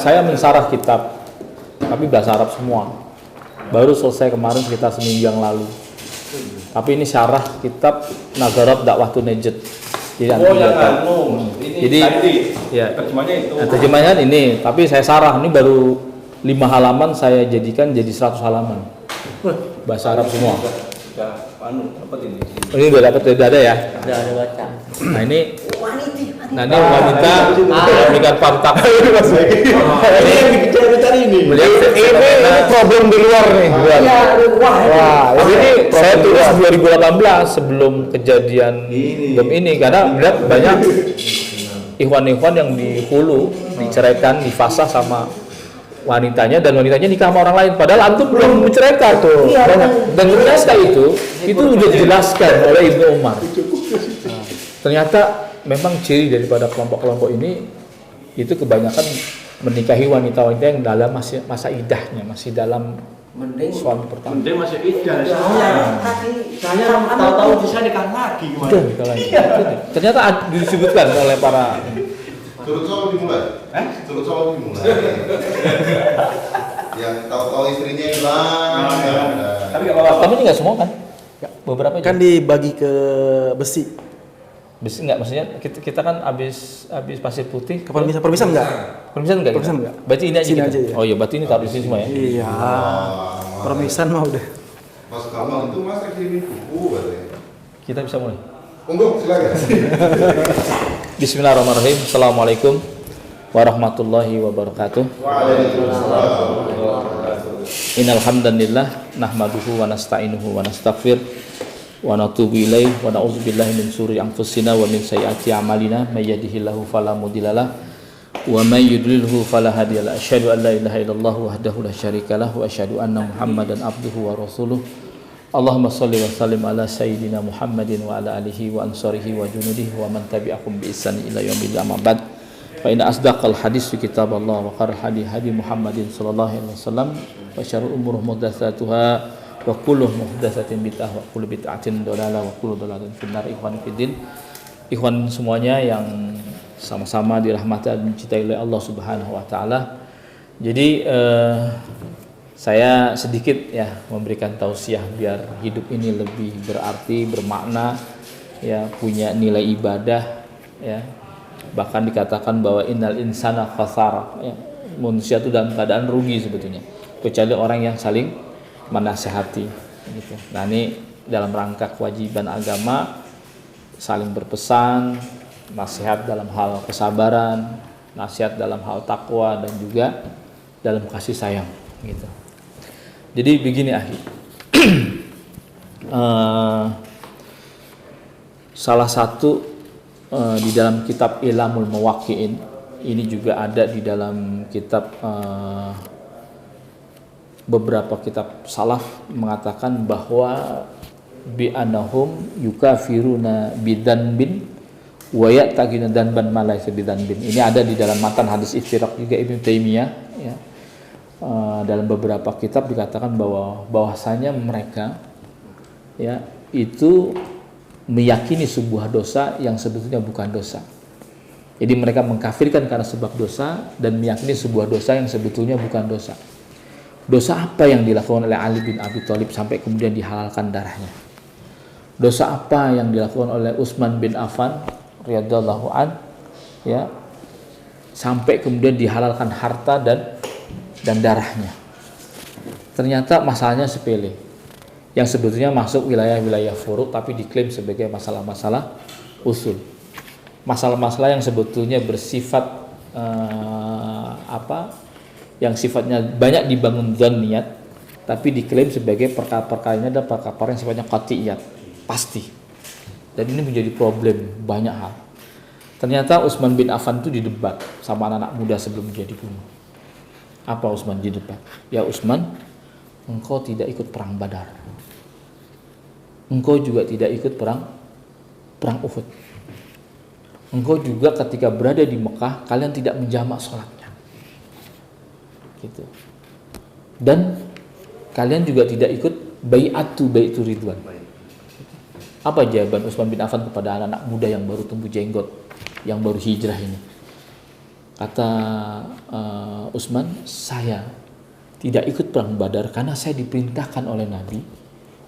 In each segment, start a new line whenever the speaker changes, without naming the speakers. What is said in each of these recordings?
Saya mensarah kitab, tapi bahasa Arab semua. Baru selesai kemarin sekitar seminggu yang lalu. Tapi ini syarah kitab Nazarat Dakwahun Najd. Jadi ya, terjemahannya ini, tapi saya sarah ini baru 5 halaman saya jadikan jadi 100 halaman. Bahasa Arab semua. Ini udah dapat, udah ada ya?
Udah baca.
Nah ini wanita dengan pantak. Ini yang dikejar ini. Ini problem di luar nih. Wah, ini saya tulis 2018 sebelum kejadian bom ini, karena melihat banyak ikhwan-ikhwan yang di hulu diceraikan, difasah sama wanitanya, dan wanitanya nikah sama orang lain, padahal antum belum menceraikan tuh. Dan ternyata itu sudah dijelaskan oleh Ibnu Umar. Ternyata memang ciri daripada kelompok-kelompok ini itu kebanyakan menikahi wanita-wanita yang dalam masa iddahnya, masih dalam suami pertama.
Mending masih iddah. Saya tahu-tahu bisa nikah lagi gimana?
Ternyata disebutkan oleh para
Turut sama dimulai? Turut sama dimulai. Yang tahu-tahu istrinya hilang.
Tapi nggak apa-apa.
Kamu juga semua kan? Beberapa
Kan dibagi ke besi.
Besi enggak, maksudnya kita kan habis pasir putih.
Ke permisan enggak?
Permisan enggak?
Permisan enggak?
Berarti ini aja
Sini
gitu?
aja, ya.
Oh iya, berarti ini taruh di sini semua ya?
Iya. Permisan mah udah.
Mas Kamal itu mas kirimin buku katanya.
Kita bisa mulai.
Monggo silakan.
Bismillahirrahmanirrahim. Assalamualaikum warahmatullahi wabarakatuh.
Waalaikumsalam.
Innal hamdalillah nahmaduhu wa nasta'inuhu wa nastaghfir wa natubu ilaihi wa na'udzu billahi min syururi anfusina wa min sayyiati a'malina may yahdihillahu fala mudhillalah wa may yudlilhu fala hadiyalah. Asyhadu an la ilaha illallah wahdahu la syarikalah wa asyhadu anna Muhammadan abduhu wa rasuluh. Allahumma shalli wa sallim ala sayyidina Muhammadin wa ala alihi wa ansarihi wa junudihi wa man tabi'ahum bi ihsan ila yaumil amma ba'd. Fa inna asdaqal hadis kitaballah wa khairul hadi Muhammadin sallallahu alaihi wasallam wa syarrul umur muhdatsatuha wa kullu muhdatsatin bid'ah wa kullu bid'atin dhalalah wa kullu dhalalatin finnar. Ikhwan fillah, ikhwan semuanya yang sama-sama dirahmati dan dicintai oleh Allah Subhanahu wa taala. Jadi saya sedikit ya memberikan tausiah biar hidup ini lebih berarti, bermakna, ya, punya nilai ibadah, ya. Bahkan dikatakan bahwa innal insana khasara, ya, manusia itu dalam keadaan rugi sebetulnya, kecuali orang yang saling menasehati gitu. Nah, ini dalam rangka kewajiban agama, saling berpesan, nasihat dalam hal kesabaran, nasihat dalam hal takwa, dan juga dalam kasih sayang gitu. Jadi begini akhi, salah satu di dalam kitab Ilamul Muwaqqi'in, ini juga ada di dalam kitab beberapa kitab salaf mengatakan bahwa bi annahum yukafiruna bidzanbin wa ya'taqina dzanban ma laysa bidzanbin. Ini ada di dalam matan hadis iftiraq juga Ibnu Taimiyah, ya. Dalam beberapa kitab dikatakan bahwasanya mereka, ya, itu meyakini sebuah dosa yang sebetulnya bukan dosa. Jadi mereka mengkafirkan karena sebab dosa dan meyakini sebuah dosa yang sebetulnya bukan dosa. Dosa apa yang dilakukan oleh Ali bin Abi Thalib sampai kemudian dihalalkan darahnya? Dosa apa yang dilakukan oleh Utsman bin Affan radhiyallahu an, ya, sampai kemudian dihalalkan harta dan darahnya? Ternyata masalahnya sepele, yang sebetulnya masuk wilayah-wilayah furu' tapi diklaim sebagai masalah-masalah usul. Masalah-masalah yang sebetulnya bersifat yang sifatnya banyak dibangun dzanniyat, tapi diklaim sebagai perkara-perkara ini adalah perkara yang sifatnya qat'iyat, pasti. Dan ini menjadi problem banyak hal. Ternyata Utsman bin Affan itu didebat sama anak-anak muda sebelum dia dibunuh. Apa Utsman didebat? Ya Utsman, engkau tidak ikut perang Badar. Engkau juga tidak ikut perang Uhud. Engkau juga ketika berada di Mekah, kalian tidak menjamak sholatnya. Gitu. Dan kalian juga tidak ikut bai'atu ridwan. Apa jawaban Utsman bin Affan kepada anak-anak muda yang baru tumbuh jenggot, yang baru hijrah ini? Kata Utsman, saya tidak ikut perang Badar karena saya diperintahkan oleh Nabi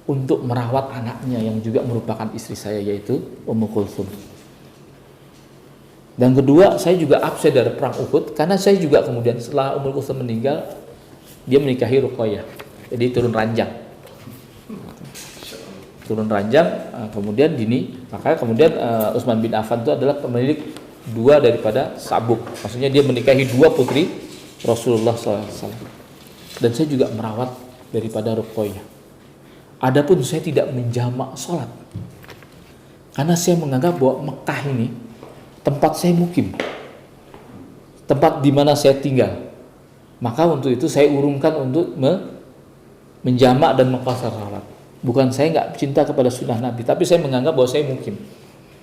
untuk merawat anaknya yang juga merupakan istri saya, yaitu Ummu Kulthum. Dan kedua, saya juga absen dari perang Uhud karena saya juga kemudian setelah Ummu Kulthum meninggal, dia menikahi Ruqayyah. Jadi turun ranjang. Kemudian dini, maka kemudian Utsman bin Affan itu adalah pemilik dua daripada sabuk. Maksudnya dia menikahi dua putri Rasulullah SAW. Dan saya juga merawat daripada Ruqayyah. Adapun saya tidak menjamak sholat karena saya menganggap bahwa Mekah ini tempat saya mukim, tempat di mana saya tinggal. Maka untuk itu saya urungkan untuk menjamak dan mengqasar salat. Bukan saya nggak cinta kepada sunnah Nabi, tapi saya menganggap bahwa saya mukim.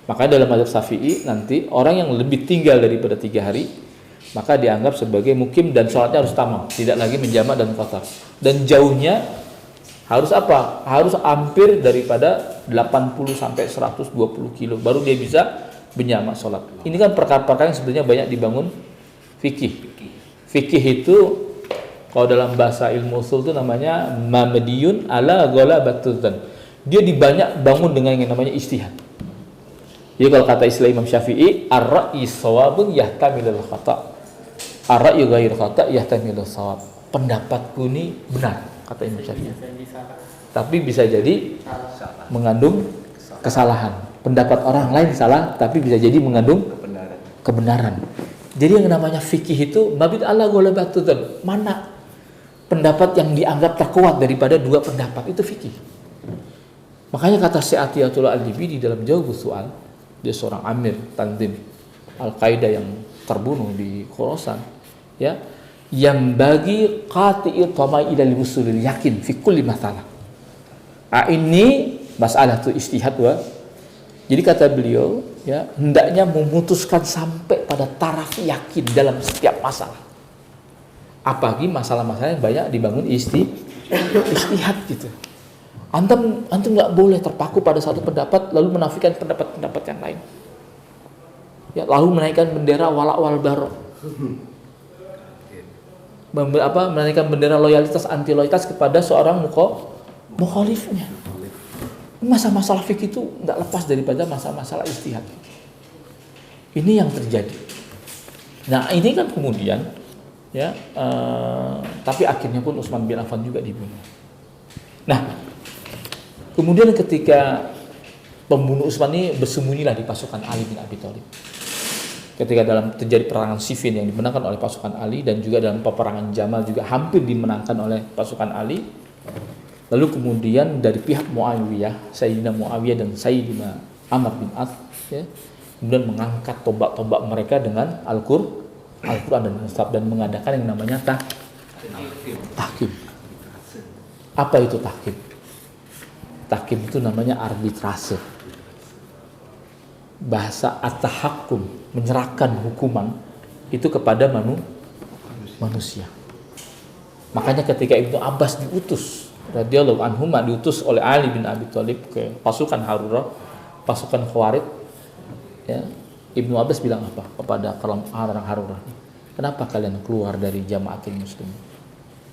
Makanya dalam mazhab Syafi'i nanti orang yang lebih tinggal daripada 3 hari maka dianggap sebagai mukim dan sholatnya harus tamam, tidak lagi menjamak dan qasar. Dan jauhnya harus apa? Harus hampir daripada 80 sampai 120 kilo baru dia bisa menjamak sholat. Ini kan perkara-perkara yang sebenarnya banyak dibangun fikih. Fikih itu kalau dalam bahasa ilmu usul itu namanya mabdiyun ala ghalabatul dzan. Dia dibanyak bangun dengan yang namanya ijtihad. Jadi kalau kata istilah Imam Syafi'i, ar-ra'yu shawabun yahtamilul khata'. Ar-ra'yu ghairu khata' yahtamilul shawab. Pendapatku ini benar, kata Imam Syafi'i. Tapi bisa jadi mengandung kesalahan. Pendapat orang lain salah, tapi bisa jadi mengandung kebenaran. Jadi yang namanya fikih itu mabit ala ghalabatul dzan. Mana pendapat yang dianggap terkuat daripada dua pendapat, itu fikih. Makanya kata Syekh Atiyatullah Al-Libi di dalam Jawabus Su'al, dia seorang amir tanzim Al-Qaeda yang terbunuh di Khorasan, ya, yang bagi qati'il tamai ila al-wusulil yakin fi kulli masalah. Ini masalah itu ijtihad wa. Jadi kata beliau, ya, hendaknya memutuskan sampai pada taraf yakin dalam setiap masalah. Apalagi masalah-masalah yang banyak dibangun ijtihad gitu. Antum nggak boleh terpaku pada satu pendapat lalu menafikan pendapat-pendapat yang lain. Ya, lalu menaikkan bendera wala wal barok. Menaikkan bendera loyalitas anti loyalitas kepada seorang mukhalifnya. Masalah fikih itu nggak lepas daripada masalah ijtihad. Ini yang terjadi. Nah, ini kan kemudian, ya, tapi akhirnya pun Utsman bin Affan juga dibunuh. Nah, kemudian ketika pembunuh Utsman ini bersembunyilah di pasukan Ali bin Abi Thalib. Ketika dalam terjadi peperangan Siffin yang dimenangkan oleh pasukan Ali dan juga dalam peperangan Jamal juga hampir dimenangkan oleh pasukan Ali. Lalu kemudian dari pihak Muawiyah, Sayyidina Muawiyah dan Sayyidina Amr bin As, ya, kemudian mengangkat tombak-tombak mereka dengan Al-Quran dan Mushaf dan mengadakan yang namanya tahkim. Apa itu tahkim? Tahkim itu namanya arbitrase. Bahasa at-tahakkum, menyerahkan hukuman itu kepada manusia. Makanya ketika Ibnu Abbas diutus radhiyallahu anhu diutus oleh Ali bin Abi Thalib ke pasukan Harurah, pasukan Khawarij, ya, Ibnu Abbas bilang apa kepada orang Harurah? Kenapa kalian keluar dari jamaatul muslimin?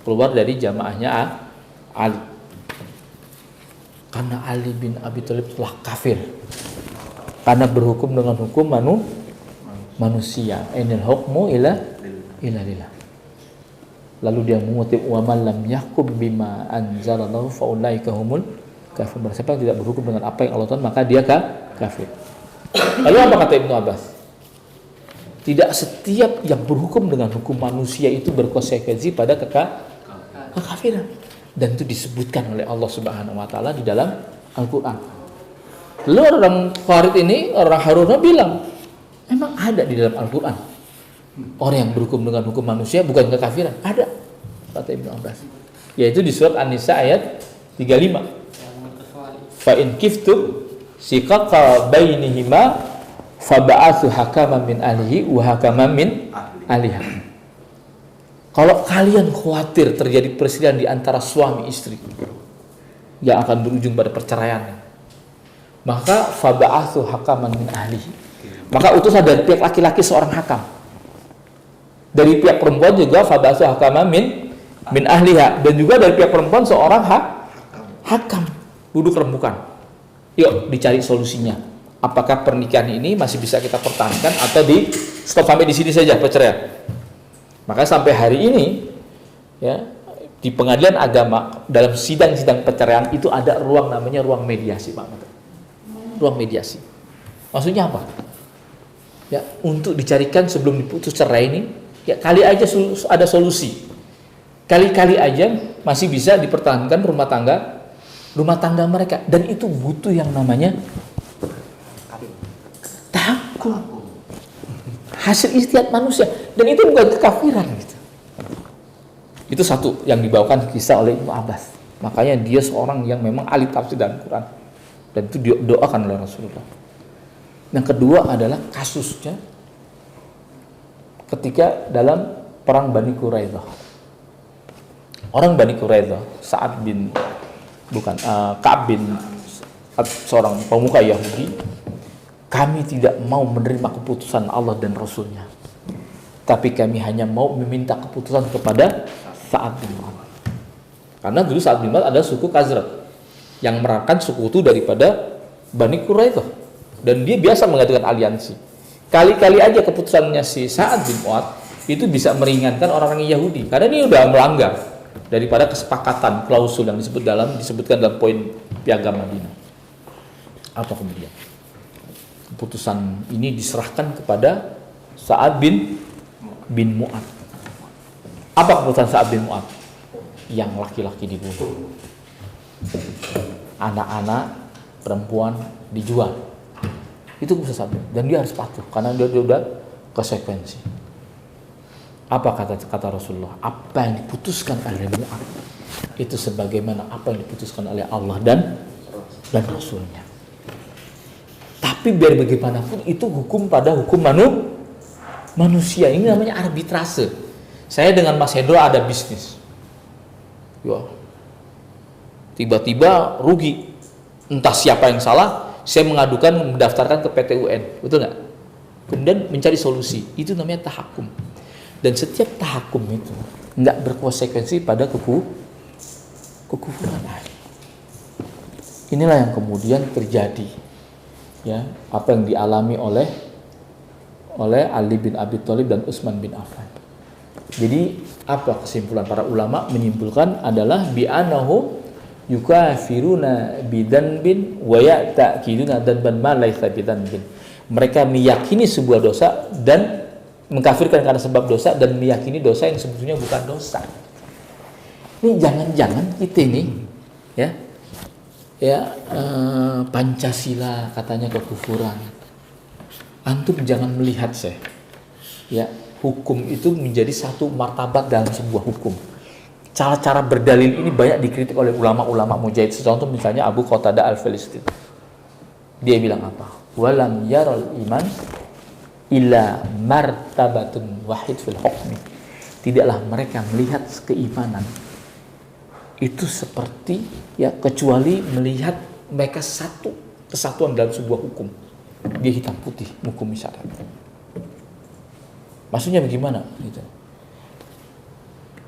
Keluar dari jamaahnya Ali. Karena Ali bin Abi Thalib telah kafir. Karena berhukum dengan hukum manusia. Inil hukmu ila lillah. Lalu dia mengutip wa man lam yahkum bima anzalallahu fa ulaika humul kafirun. Siapa yang tidak berhukum dengan apa yang Allah Ta'ala maka dia kafir. Lalu apa kata Ibnu Abbas? Tidak setiap yang berhukum dengan hukum manusia itu berkonsekuensi pada kekafiran. Dan itu disebutkan oleh Allah Subhanahu wa taala di dalam Al-Qur'an. Lalu orang Khawarij ini, orang Haruna bilang, memang ada di dalam Al-Quran orang yang berhukum dengan hukum manusia bukan kekafiran. Ada, kata Ibnu Abbas, yaitu di surat An-Nisa ayat 35. Fa in kiftum shiqaqa bainihima faba'atsu hakaman min ahlihi wa hakaman min ahliha. Kalau kalian khawatir terjadi perselisihan di antara suami istri yang akan berujung pada perceraian, maka faba'atsu hakaman min ahlihi, maka utuslah dari pihak laki-laki seorang hakam, dari pihak perempuan juga faba'atsu hakaman min ahliha, dan juga dari pihak perempuan seorang hakam. Duduk rembukan, yuk dicari solusinya. Apakah pernikahan ini masih bisa kita pertahankan atau di stop sampai di sini saja perceraian? Maka sampai hari ini ya, di pengadilan agama dalam sidang-sidang perceraian itu ada ruang namanya ruang mediasi, Pak. Ruang mediasi. Maksudnya apa? Ya, untuk dicarikan sebelum diputus cerai ini, ya kali aja ada solusi. Kali-kali aja masih bisa dipertahankan rumah tangga mereka, dan itu butuh yang namanya tahakkum. Hasil ijtihad manusia, dan itu bukan kekafiran gitu. Itu satu yang dibawakan kisah oleh Ibnu Abbas. Makanya dia seorang yang memang ahli tafsir dan Quran, dan itu didoakan oleh Rasulullah. Yang kedua adalah kasusnya ketika dalam perang Bani Quraidah. Orang Bani Quraidah, Ka'ab bin seorang pemuka Yahudi, kami tidak mau menerima keputusan Allah dan Rasulnya, tapi kami hanya mau meminta keputusan kepada Sa'ad bin Mu'adz. Karena dulu Sa'ad bin Mu'adz adalah suku Khazraj yang merupakan sekutu daripada Bani Quraidah, dan dia biasa mengadakan aliansi. Kali-kali aja keputusannya si Sa'ad bin Mu'adz itu bisa meringankan orang-orang Yahudi, karena ini udah melanggar daripada kesepakatan klausul yang disebutkan dalam poin Piagam Madinah. Apa kemudian? Keputusan ini diserahkan kepada Sa'ad bin Mu'adz. Apa keputusan Sa'ad bin Mu'adz? Yang laki-laki dibunuh, anak-anak perempuan dijual. Itu keputusan Sa'ad bin Mu'adz, dan dia harus patuh karena dia udah konsekuensi. Apa kata Rasulullah? Apa yang diputuskan oleh Mu'adz itu sebagaimana apa yang diputuskan oleh Allah dan Rasulnya. Tapi biar bagaimanapun itu hukum pada hukum manusia. Ini namanya arbitrase. Saya dengan Mas Hendro ada bisnis, ya, tiba-tiba rugi, entah siapa yang salah, saya mendaftarkan ke PT UN, betul nggak? Kemudian mencari solusi, itu namanya tahakum. Dan setiap tahakum itu nggak berkonsekuensi pada kekufuran. Inilah yang kemudian terjadi, ya, apa yang dialami oleh Ali bin Abi Thalib dan Utsman bin Affan. Jadi apa kesimpulan para ulama? Menyimpulkan adalah bi'anahu yukafiruna bidanbin wa ya'taqiduna danban ma laisa bidanbin. Mereka meyakini sebuah dosa dan mengkafirkan karena sebab dosa, dan meyakini dosa yang sebetulnya bukan dosa. Ini jangan-jangan kita ini Pancasila katanya kekufuran. Antum jangan melihat hukum itu menjadi satu martabat dalam sebuah hukum. Cara-cara berdalil ini banyak dikritik oleh ulama-ulama mujahid. Contoh misalnya Abu Qatadah Al-Filistin. Dia bilang apa? Walam yaral iman illa martabatun wahid fil hukmi. Tidaklah mereka melihat keimanan itu seperti kecuali melihat mereka satu kesatuan dalam sebuah hukum. Dia hitam putih hukum syariat. Maksudnya bagaimana gitu?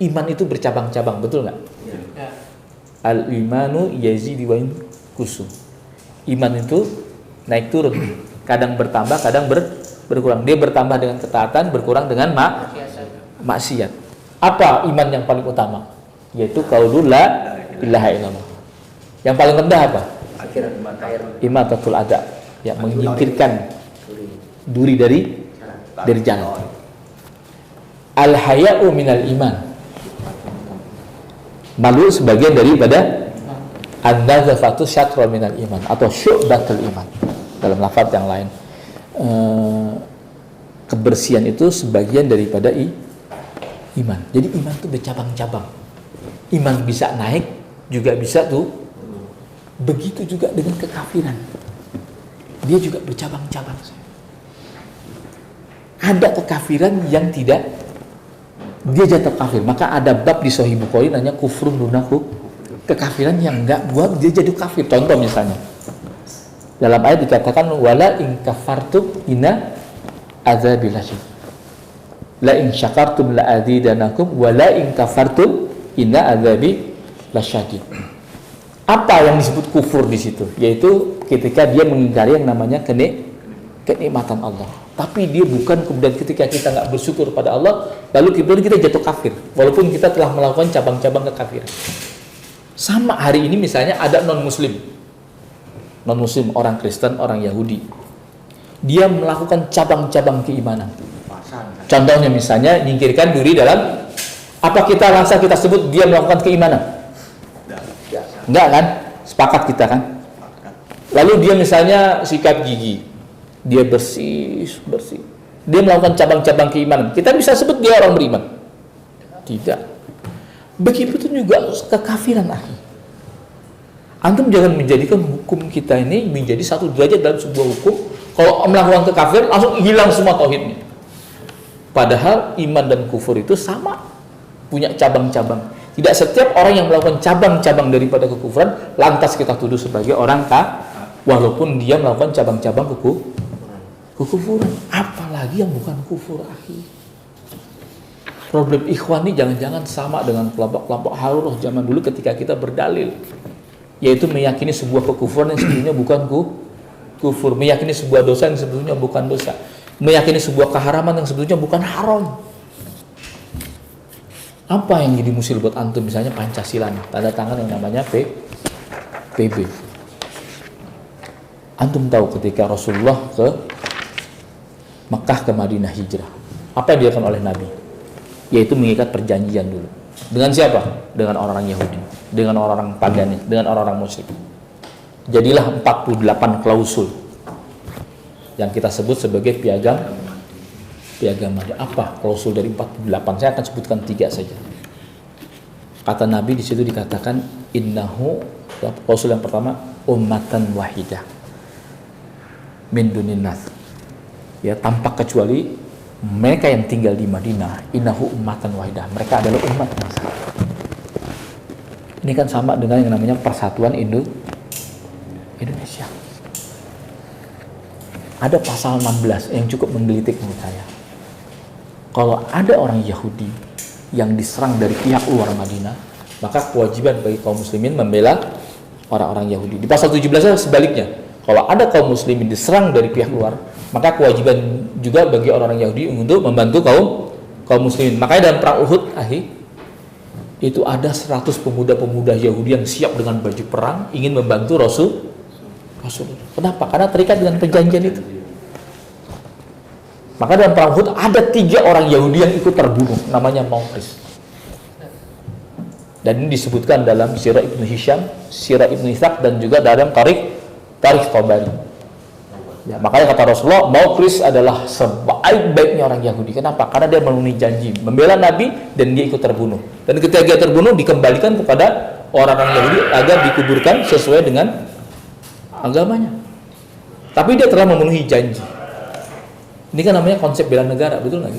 Iman itu bercabang-cabang, betul nggak? Ya. Al-imanu yazidu wa yanqusu. Iman itu naik turun, kadang bertambah, kadang berkurang. Dia bertambah dengan ketaatan, berkurang dengan maksiat. Apa iman yang paling utama? Yaitu qaulul la ilaha illallah. Yang paling rendah apa? Imatatul ada, ya, menyingkirkan duri dari jalan. Al haya'u minal iman. Malu sebagian daripada An-nadzafatu syatrun minal iman atau syu'batul iman. Dalam lafaz yang lain, kebersihan itu sebagian daripada iman. Jadi iman itu bercabang-cabang. Iman bisa naik, juga bisa tuh. Begitu juga dengan kekafiran. Dia juga bercabang-cabang. Ada kekafiran yang tidak, dia jatuh kafir. Maka ada bab di Sahih Bukhari namanya kufrun dunahu, kekafiran yang enggak buat dia jadi kafir. Contoh misalnya, dalam ayat dikatakan wala in kafartum inna adzabil lasyadid. La in syakartum la azidanakum wala in kafartum inna adzabi lasyadid. Apa yang disebut kufur di situ? Yaitu ketika dia mengingkari yang namanya kenikmatan Allah. Tapi dia bukan kemudian ketika kita nggak bersyukur pada Allah, lalu kemudian kita jatuh kafir, walaupun kita telah melakukan cabang-cabang kekafiran. Sama hari ini misalnya ada non-muslim, orang Kristen, orang Yahudi, dia melakukan cabang-cabang keimanan. Contohnya misalnya nyingkirkan diri dalam apa kita rasa kita sebut dia melakukan keimanan? Enggak kan? Sepakat kita kan? Lalu dia misalnya sikat gigi, dia bersih. Dia melakukan cabang-cabang keimanan. Kita bisa sebut dia orang beriman? Tidak. Begitu juga kekafiran, akhi. Antum jangan menjadikan hukum kita ini menjadi satu derajat dalam sebuah hukum. Kalau melakukan kekafiran langsung hilang semua tauhidnya. Padahal iman dan kufur itu sama, punya cabang-cabang. Tidak setiap orang yang melakukan cabang-cabang daripada kekufuran lantas kita tuduh sebagai orang walaupun dia melakukan cabang-cabang kekufuran. Apalagi yang bukan kufur, akhi. Problem ikhwan ini jangan-jangan sama dengan kelompok-kelompok Harurah zaman dulu ketika kita berdalil, yaitu meyakini sebuah kekufuran yang sebetulnya bukan kufur, meyakini sebuah dosa yang sebetulnya bukan dosa, meyakini sebuah keharaman yang sebetulnya bukan haram. Apa yang jadi musil buat antum? Misalnya Pancasila, tanda tangan yang namanya PB. Antum tahu ketika Rasulullah ke Mekah ke Madinah hijrah, apa yang dilakukan oleh Nabi? Yaitu mengikat perjanjian dulu. Dengan siapa? Dengan orang-orang Yahudi, dengan orang-orang pagani, dengan orang-orang musyrik. Jadilah 48 klausul yang kita sebut sebagai piagam Madinah. Apa klausul dari 48? Saya akan sebutkan 3 saja. Kata Nabi di situ dikatakan innahu, klausul yang pertama, ummatan wahidah min dunin nas. Ya, tanpa kecuali mereka yang tinggal di Madinah, innahu ummatan wahidah. Mereka adalah umat yang satu. Ini kan sama dengan yang namanya persatuan Indonesia. Ada pasal 16 yang cukup menggelitik menurut saya. Kalau ada orang Yahudi yang diserang dari pihak luar Madinah, maka kewajiban bagi kaum muslimin membela orang-orang Yahudi. Di pasal 17 sebaliknya, kalau ada kaum muslimin diserang dari pihak luar, maka kewajiban juga bagi orang-orang Yahudi untuk membantu kaum muslimin. Makanya dalam perang Uhud, itu ada 100 pemuda-pemuda Yahudi yang siap dengan baju perang ingin membantu Rasul. Kenapa? Karena terikat dengan perjanjian itu. Maka dalam perang Uhud ada 3 orang Yahudi yang ikut terbunuh, namanya Mauqis. Dan ini disebutkan dalam Sirah Ibnu Hisham, Sirah Ibnu Ishaq, dan juga dalam Tarikh Tabari. Ya, makanya kata Rasulullah, Mauqis adalah sebaik-baiknya orang Yahudi. Kenapa? Karena dia memenuhi janji membela Nabi dan dia ikut terbunuh. Dan ketika dia terbunuh dikembalikan kepada orang-orang Yahudi agar dikuburkan sesuai dengan agamanya. Tapi dia telah memenuhi janji. Ini kan namanya konsep bela negara, betul nggak?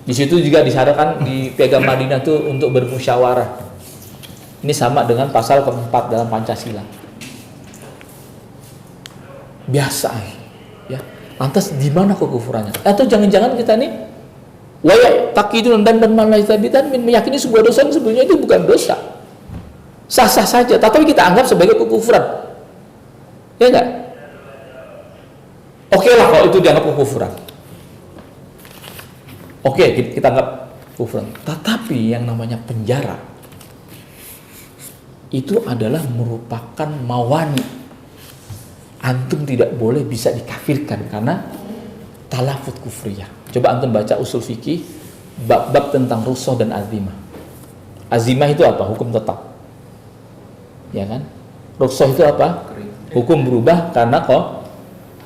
Di situ juga disyaratkan di Piagam Madinah itu untuk bermusyawarah. Ini sama dengan pasal keempat dalam Pancasila. Biasa, ya. Lantas di mana kekufurannya? Atau jangan-jangan kita nih, waya takidun dan malai tabitan meyakini sebuah dosa yang sebenarnya itu bukan dosa, sah-sah saja, tapi kita anggap sebagai kekufuran, ya enggak? Oke lah kalau itu dianggap kekufuran. Oke, kita anggap kekufuran. Tetapi yang namanya penjara itu adalah merupakan mawani. Antum tidak boleh bisa dikafirkan karena talafut kufriyah. Coba antum baca usul fikih bab-bab tentang rusuh dan azimah. Azimah itu apa? Hukum tetap. Ya kan? Rukhsah itu apa? Hukum berubah karena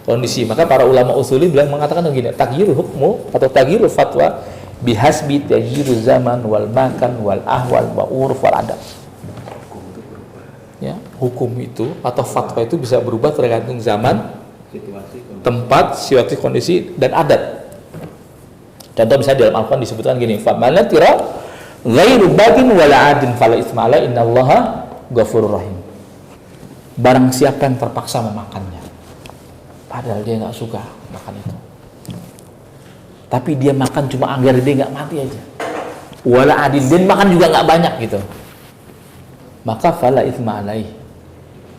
kondisi. Maka para ulama usuli bilang mengatakan begini, taghyirul hukmu atau taghyirul fatwa bihasbi taghyiruz zaman wal makan wal ahwal wa urf wal adab. Ya, hukum itu atau fatwa itu bisa berubah tergantung zaman, tempat, situasi, kondisi dan adat. Contoh misalnya dalam Al-Quran disebutkan gini, faman tira ghairu bagin wala adin fala itsma alaihi innallaha ghafurur rahim. Barang siapa yang terpaksa memakannya padahal dia nggak suka makan itu, tapi dia makan cuma agar dia nggak mati aja, wala adin, dia makan juga nggak banyak gitu, maka fala itsma alaihi,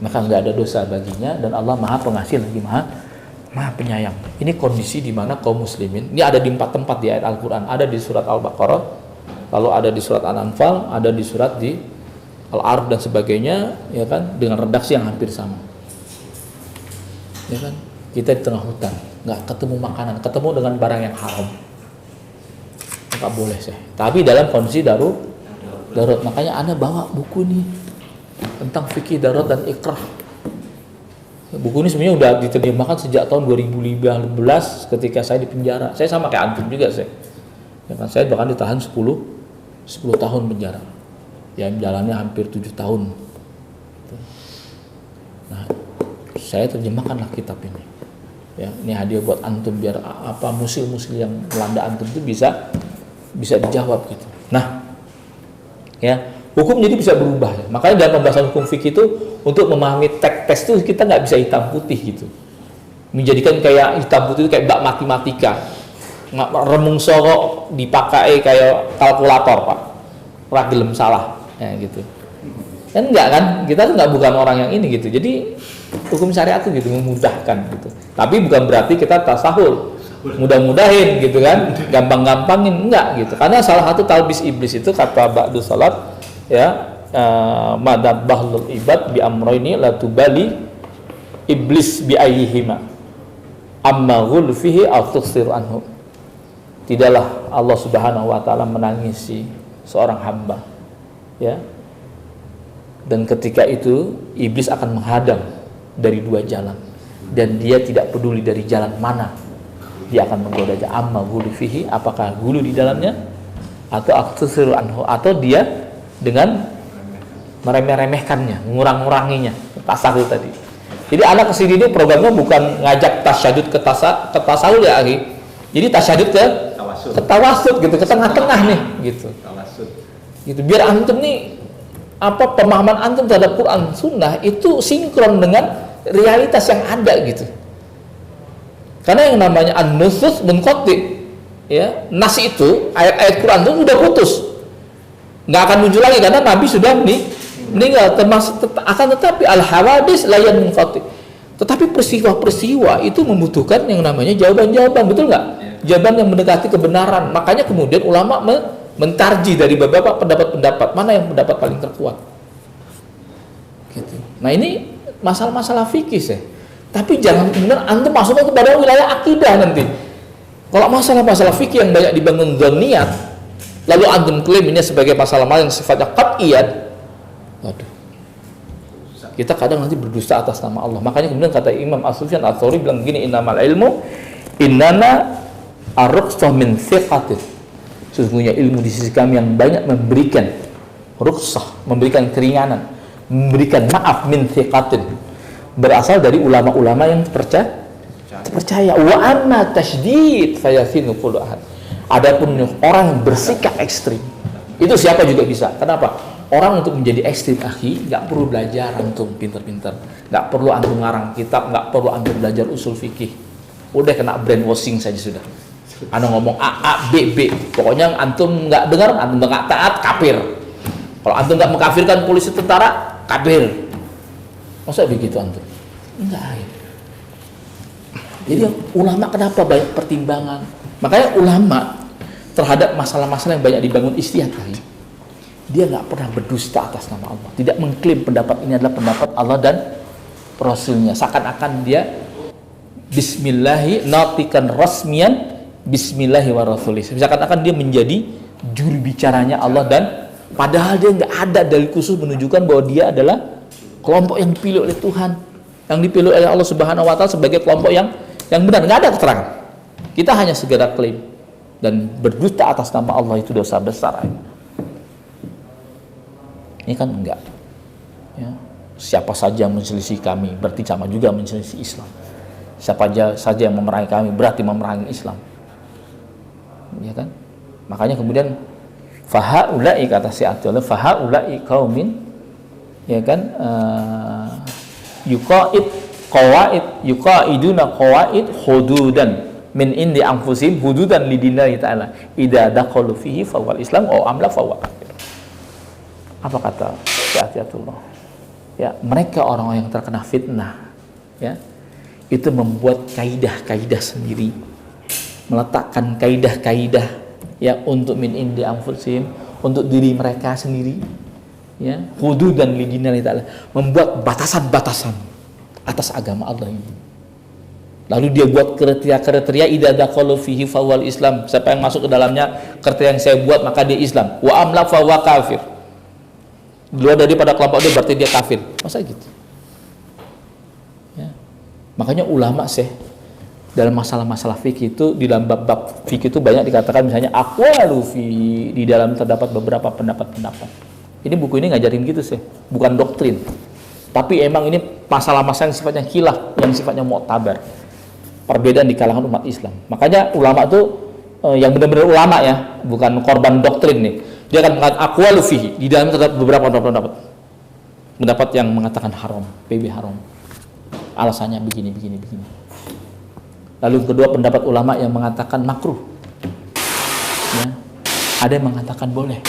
maka nggak ada dosa baginya, dan Allah Maha Pengasih lagi Maha Penyayang. Ini kondisi di mana kaum muslimin, ini ada di 4 tempat di ayat Al-Quran, ada di surat Al-Baqarah, lalu ada di surat Al-Anfal, ada di surat di Al-Araf dan sebagainya, ya kan, dengan redaksi yang hampir sama. Ya kan, kita di tengah hutan, nggak ketemu makanan, ketemu dengan barang yang haram, nggak boleh sih. Tapi dalam kondisi darurat, makanya Anda bawa buku nih tentang fikih darurat dan ikrah. Buku ini sebenarnya udah diterjemahkan sejak tahun 2015 ketika saya di penjara. Saya sama kayak antum juga saya. Ya kan, saya bahkan ditahan 10 tahun penjara. Ya jalannya hampir 7 tahun. Nah, saya terjemahkanlah kitab ini. Ya, ini hadiah buat antum biar apa musil-musil yang melanda antum itu bisa dijawab gitu. Nah, ya, hukum jadi bisa berubah ya. Makanya dalam pembahasan hukum fikih itu untuk memahami teks itu kita nggak bisa hitam putih gitu. Menjadikan kayak hitam putih itu kayak bak matematika. Remung soro dipakai kayak kalkulator, Pak. Ragilem salah ya gitu. Kan enggak kan? Kita tuh nggak bukan orang yang ini gitu. Jadi hukum syariat itu gitu memudahkan gitu. Tapi bukan berarti kita tasahul. Mudah-mudahin gitu kan, gampang-gampangin enggak gitu. Karena salah satu talbis iblis itu kata ba'du salat ya, madad bahlul ibad bi amroini la tubali iblis bi ayyihima amma ghul fihi aw tuksir anhu. Tidaklah Allah Subhanahu wa taala menangisi seorang hamba ya, dan ketika itu iblis akan menghadang dari 2 jalan dan dia tidak peduli dari jalan mana dia akan menggoda aja. Amma ghul fihi, apakah gulu di dalamnya atau tuksir anhu, atau dia dengan meremeh-remehkannya, ngurang-nguranginya, tasawuf tadi. Jadi anak kesini ini programnya bukan ngajak tasyadud ke tasawuf ya, akhi. Jadi tasyadud ke tawasud gitu, ke tengah-tengah nih, gitu. Gitu. Biar antum nih apa pemahaman antum terhadap Quran Sunnah itu sinkron dengan realitas yang ada gitu. Karena yang namanya an-nusus munqati, ya, nas itu ayat-ayat Quran itu sudah putus. Nggak akan muncul lagi karena Nabi sudah meninggal, akan tetapi al-hawadis layan munqati. Tetapi peristiwa-peristiwa itu membutuhkan yang namanya jawaban-jawaban, betul nggak? Jawaban yang mendekati kebenaran. Makanya kemudian ulama mentarji dari beberapa pendapat-pendapat, mana yang pendapat paling terkuat. Gitu. Nah ini masalah-masalah fikih sih. Tapi jangan kemudian antum masukkan kepada wilayah akidah nanti. Kalau masalah-masalah fikih yang banyak dibangun dzanniyat, lalu antum klaim ini sebagai masalah yang sifatnya qat'iyat, waduh, kita kadang nanti berdusta atas nama Allah. Makanya kemudian kata Imam As-Sufyan Ats-Tsauri bilang gini, innamal ilmu innana ar-ruqsah min thiqatin. Sesungguhnya ilmu di sisi kami yang banyak memberikan ruqsah, memberikan keringanan, memberikan maaf min thiqatin, berasal dari ulama-ulama yang terpercaya. Wa amma tasydid fayasinu kullu ahad. Adapun orang yang bersikap ekstrim, itu siapa juga bisa. Kenapa? Orang untuk menjadi ekstrim, akhi, nggak perlu belajar antum pinter-pinter, nggak perlu antum ngarang kitab, nggak perlu antum belajar usul fikih. Udah kena brainwashing saja sudah. Anda ngomong A, B, B. Pokoknya antum nggak dengar, antum nggak taat, kafir. Kalau antum nggak mengkafirkan polisi tentara, kafir. Masa begitu antum? Enggak. Jadi ulama kenapa banyak pertimbangan? Makanya ulama terhadap masalah-masalah yang banyak dibangun ijtihad tadi, dia nggak pernah berdusta atas nama Allah, tidak mengklaim pendapat ini adalah pendapat Allah dan Rasulnya, seakan-akan dia Bismillahi natikan rasmian Bismillahi wa rasulih, seakan-akan dia menjadi juru bicaranya Allah, dan padahal dia nggak ada dalil khusus menunjukkan bahwa dia adalah kelompok yang dipilih oleh Tuhan, yang dipilih oleh Allah Subhanahu wa taala sebagai kelompok yang benar. Nggak ada keterangan. Kita hanya segera klaim dan berdusta atas nama Allah itu dosa besar. Ini kan enggak. Ya. Siapa saja yang menselisih kami berarti sama juga menselisih Islam. Siapa saja yang memerangi kami berarti memerangi Islam. Ya kan? Makanya kemudian fahaulai kata si Atullah, fahaulai qaumin, ya kan, yuqaiduna qawaid hududan min indi anfusihim hududan lidinillahi ta'ala idza daqalu fihi fawal islam aw amla fawal kafir. Apa kata si Atullah? Ya, mereka orang-orang yang terkena fitnah, ya, itu membuat kaidah-kaidah sendiri, meletakkan kaidah-kaidah, ya, untuk min indi anfusihim, untuk diri mereka sendiri, ya, hududan lidinillahi ta'ala, membuat batasan-batasan atas agama Allah ini. Lalu dia buat kriteria idza daqalu fihi fawal islam, siapa yang masuk ke dalamnya kriteria yang saya buat maka dia Islam, wa amla fawa kafir, luar daripada kelompok dia berarti dia kafir. Masa gitu? Ya. Makanya ulama dalam masalah-masalah fikih itu, di dalam bab fikih itu banyak dikatakan misalnya aqwalu fi, di dalam terdapat beberapa pendapat-pendapat. Ini buku ini ngajarin gitu bukan doktrin. Tapi emang ini masalah-masalah yang sifatnya khilaf, yang sifatnya mu'tabar. Perbedaan di kalangan umat Islam. Makanya ulama itu yang benar-benar ulama, ya, bukan korban doktrin nih. Dia akan mengatakan aqwalu fihi, di dalam terdapat beberapa pendapat. Pendapat yang mengatakan haram, PB haram. Alasannya begini. Lalu kedua, pendapat ulama yang mengatakan makruh. Ya. Ada yang mengatakan boleh.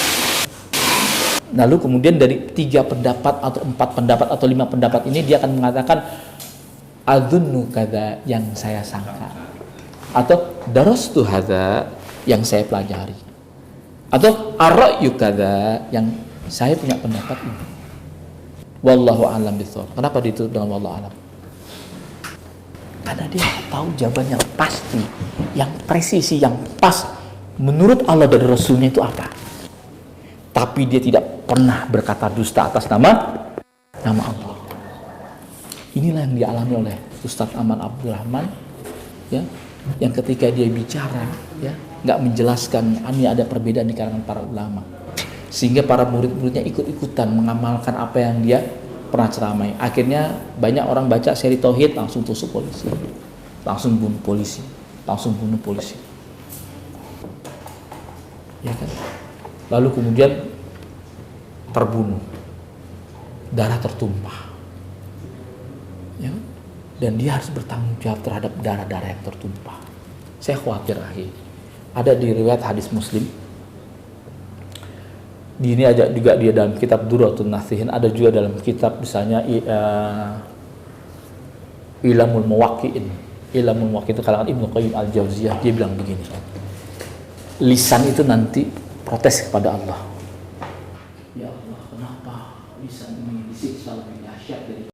Lalu kemudian dari 3 pendapat atau 4 pendapat atau 5 pendapat ini dia akan mengatakan adzunnu kada, yang saya sangka, atau darastu hadza, yang saya pelajari, atau ar-ra'yu kada, yang saya punya pendapat ini. Wallahu a'lam bishawab. Kenapa ditutup dengan wallahu a'lam? Karena dia tahu jawaban yang pasti, yang presisi, yang pas menurut Allah dan Rasulnya itu apa. Tapi dia tidak pernah berkata dusta atas nama Allah. Inilah yang dialami oleh Ustadz Aman Abdurrahman, ya, yang ketika dia bicara, ya, nggak menjelaskan ini ada perbedaan di kalangan para ulama, sehingga para murid-muridnya ikut-ikutan mengamalkan apa yang dia pernah ceramai. Akhirnya banyak orang baca seri tauhid langsung tusuk polisi, langsung bunuh polisi, ya kan? Lalu kemudian terbunuh, darah tertumpah, ya, dan dia harus bertanggung jawab terhadap darah-darah yang tertumpah. Saya khawatir, ada di riwayat hadis Muslim. Di ini aja juga dia dalam kitab Durratun Nasihin, ada juga dalam kitab misalnya Ilamul Muwaqqi'in. Ilamul Muwaqqi'in itu kalangan Ibnu Qayyim Al-Jauziyah. Dia bilang begini, lisan itu nanti protes kepada Allah. Ya Allah, kenapa lisan ini disiksa lebih dahsyat dari